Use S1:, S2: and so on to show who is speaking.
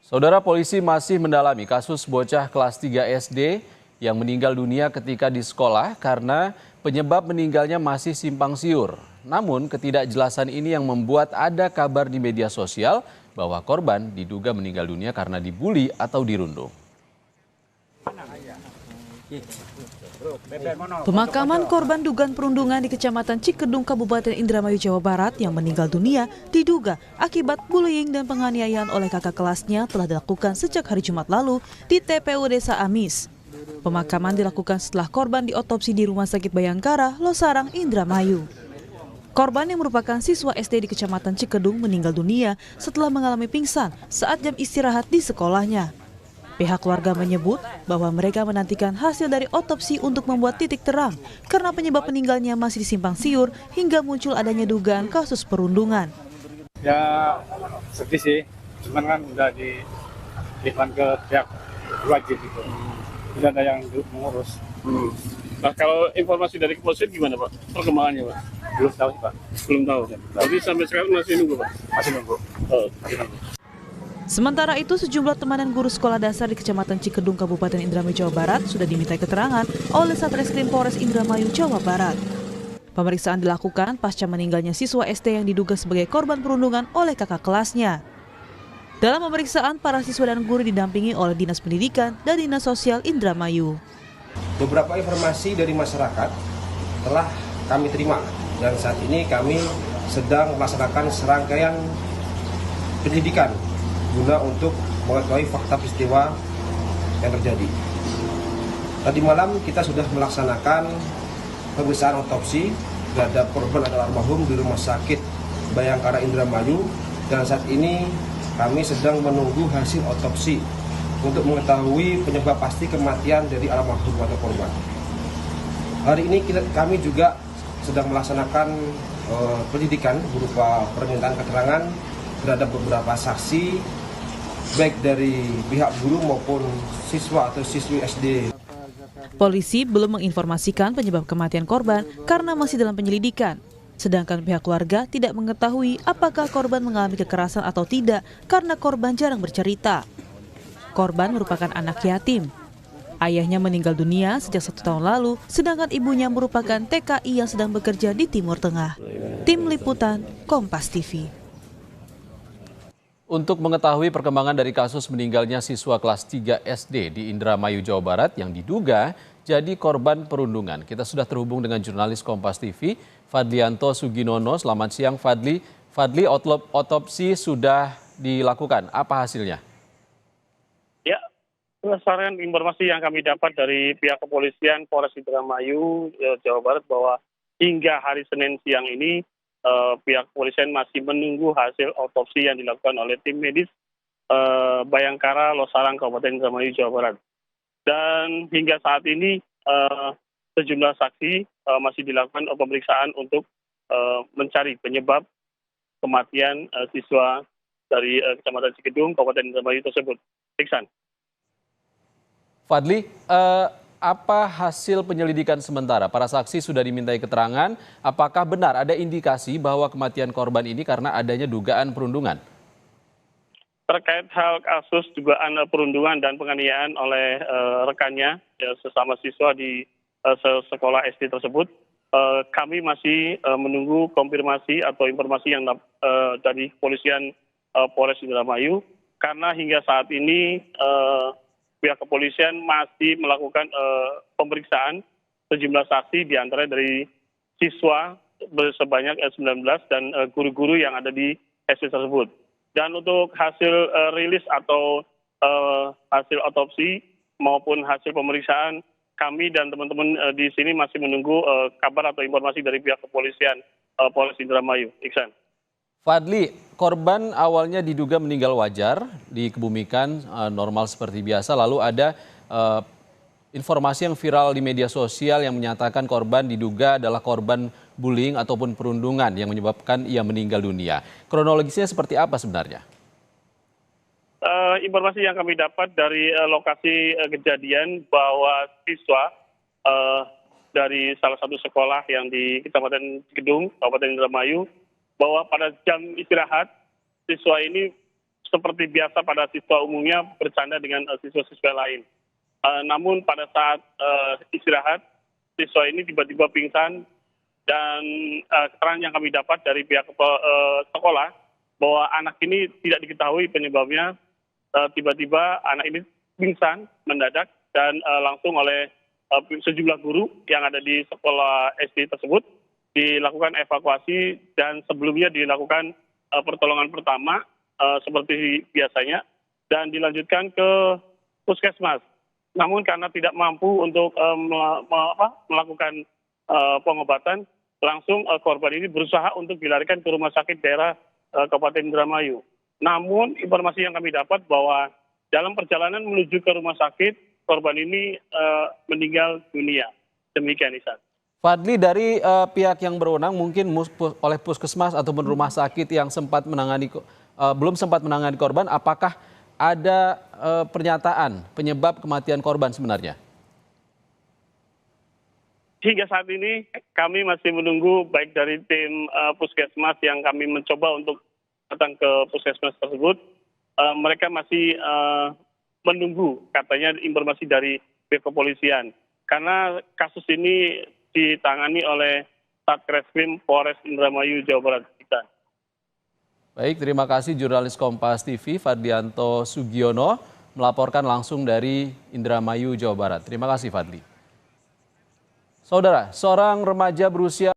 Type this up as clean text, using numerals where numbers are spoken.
S1: Saudara, polisi masih mendalami kasus bocah kelas 3 SD yang meninggal dunia ketika di sekolah karena penyebab meninggalnya masih simpang siur. Namun ketidakjelasan ini yang membuat ada kabar di media sosial bahwa korban diduga meninggal dunia karena dibully atau dirundung.
S2: Pemakaman korban dugaan perundungan di Kecamatan Cikedung, Kabupaten Indramayu, Jawa Barat yang meninggal dunia diduga akibat bullying dan penganiayaan oleh kakak kelasnya telah dilakukan sejak hari Jumat lalu di TPU Desa Amis. Pemakaman dilakukan setelah korban diotopsi di Rumah Sakit Bayangkara, Losarang, Indramayu. Korban yang merupakan siswa SD di Kecamatan Cikedung meninggal dunia setelah mengalami pingsan saat jam istirahat di sekolahnya. Pihak keluarga menyebut bahwa mereka menantikan hasil dari otopsi untuk membuat titik terang karena penyebab meninggalnya masih disimpang siur hingga muncul adanya dugaan kasus perundungan.
S3: Ya sedih sih, cuman kan udah diiklan ke pihak wajib gitu. Tidak ada yang mengurus.
S4: Nah, kalau informasi dari kepolisian gimana, Pak? Perkembangannya, Pak?
S3: Belum tahu sih, Pak.
S4: Belum tahu. Jadi sampai sekarang masih nunggu, Pak?
S3: Masih nunggu.
S4: Masih nunggu.
S2: Sementara itu, sejumlah teman dan guru sekolah dasar di Kecamatan Cikedung, Kabupaten Indramayu, Jawa Barat sudah dimintai keterangan oleh Satreskrim Polres Indramayu, Jawa Barat. Pemeriksaan dilakukan pasca meninggalnya siswa SD yang diduga sebagai korban perundungan oleh kakak kelasnya. Dalam pemeriksaan, para siswa dan guru didampingi oleh Dinas Pendidikan dan Dinas Sosial Indramayu.
S5: Beberapa informasi dari masyarakat telah kami terima dan saat ini kami sedang melaksanakan serangkaian penyidikan guna untuk mengetahui fakta peristiwa yang terjadi. Tadi malam kita sudah melaksanakan pemeriksaan otopsi terhadap korban adalah almarhum di Rumah Sakit Bayangkara Indramayu dan saat ini kami sedang menunggu hasil otopsi untuk mengetahui penyebab pasti kematian dari almarhum atau korban. Hari ini kami juga sedang melaksanakan penyidikan berupa permintaan keterangan terhadap beberapa saksi baik dari pihak guru maupun siswa atau siswi SD.
S2: Polisi belum menginformasikan penyebab kematian korban karena masih dalam penyelidikan. Sedangkan pihak keluarga tidak mengetahui apakah korban mengalami kekerasan atau tidak karena korban jarang bercerita. Korban merupakan anak yatim. Ayahnya meninggal dunia sejak 1 tahun lalu, sedangkan ibunya merupakan TKI yang sedang bekerja di Timur Tengah. Tim Liputan, Kompas TV.
S1: Untuk mengetahui perkembangan dari kasus meninggalnya siswa kelas 3 SD di Indramayu, Jawa Barat yang diduga jadi korban perundungan, kita sudah terhubung dengan jurnalis Kompas TV, Fadlianto Suginono. Selamat siang, Fadli. Fadli, otopsi sudah dilakukan. Apa hasilnya?
S4: Ya, berdasarkan informasi yang kami dapat dari pihak kepolisian Polres Indramayu, Jawa Barat, bahwa hingga hari Senin siang ini pihak kepolisian masih menunggu hasil otopsi yang dilakukan oleh tim medis Bayangkara, Losarang, Kabupaten Indramayu, Jawa Barat. Dan hingga saat ini sejumlah saksi masih dilakukan pemeriksaan untuk mencari penyebab kematian siswa dari Kecamatan Cikedung, Kabupaten Indramayu tersebut. Iksan.
S1: Fadli, apa hasil penyelidikan sementara? Para saksi sudah dimintai keterangan. Apakah benar ada indikasi bahwa kematian korban ini karena adanya dugaan perundungan?
S4: Terkait hal kasus dugaan perundungan dan penganiayaan oleh rekannya sesama siswa di sekolah SD tersebut, kami masih menunggu konfirmasi atau informasi yang dari kepolisian Polres Indramayu, karena hingga saat ini pihak kepolisian masih melakukan pemeriksaan sejumlah saksi, diantaranya dari siswa sebanyak 19 dan guru-guru yang ada di SD tersebut. Dan untuk hasil rilis atau hasil otopsi maupun hasil pemeriksaan, kami dan teman-teman di sini masih menunggu kabar atau informasi dari pihak kepolisian Polres Indramayu. Iksan.
S1: Fadli, korban awalnya diduga meninggal wajar, dikebumikan normal seperti biasa. Lalu ada informasi yang viral di media sosial yang menyatakan korban diduga adalah korban bullying ataupun perundungan yang menyebabkan ia meninggal dunia. Kronologisnya seperti apa sebenarnya?
S4: Informasi yang kami dapat dari lokasi kejadian bahwa siswa dari salah satu sekolah yang di Kecamatan Cikedung, Kabupaten Indramayu, bahwa pada jam istirahat siswa ini seperti biasa pada siswa umumnya bercanda dengan siswa-siswa lain. Namun pada saat istirahat, siswa ini tiba-tiba pingsan dan keterangan yang kami dapat dari pihak sekolah bahwa anak ini tidak diketahui penyebabnya. Tiba-tiba anak ini pingsan mendadak dan langsung oleh sejumlah guru yang ada di sekolah SD tersebut dilakukan evakuasi dan sebelumnya dilakukan pertolongan pertama seperti biasanya dan dilanjutkan ke puskesmas. Namun karena tidak mampu untuk melakukan pengobatan, langsung korban ini berusaha untuk dilarikan ke rumah sakit daerah Kabupaten Indramayu. Namun informasi yang kami dapat bahwa dalam perjalanan menuju ke rumah sakit, korban ini meninggal dunia. Demikian, Isan.
S1: Fadli, dari pihak yang berwenang mungkin oleh puskesmas ataupun rumah sakit yang belum sempat menangani korban, apakah ada pernyataan penyebab kematian korban sebenarnya?
S4: Hingga saat ini kami masih menunggu baik dari tim puskesmas yang kami mencoba untuk datang ke puskesmas tersebut. Mereka masih menunggu katanya informasi dari pihak kepolisian. Karena kasus ini ditangani oleh Satreskrim Polres Indramayu, Jawa Barat.
S1: Baik, terima kasih jurnalis Kompas TV Fadlianto Sugiono melaporkan langsung dari Indramayu, Jawa Barat. Terima kasih Fadli. Saudara, seorang remaja berusia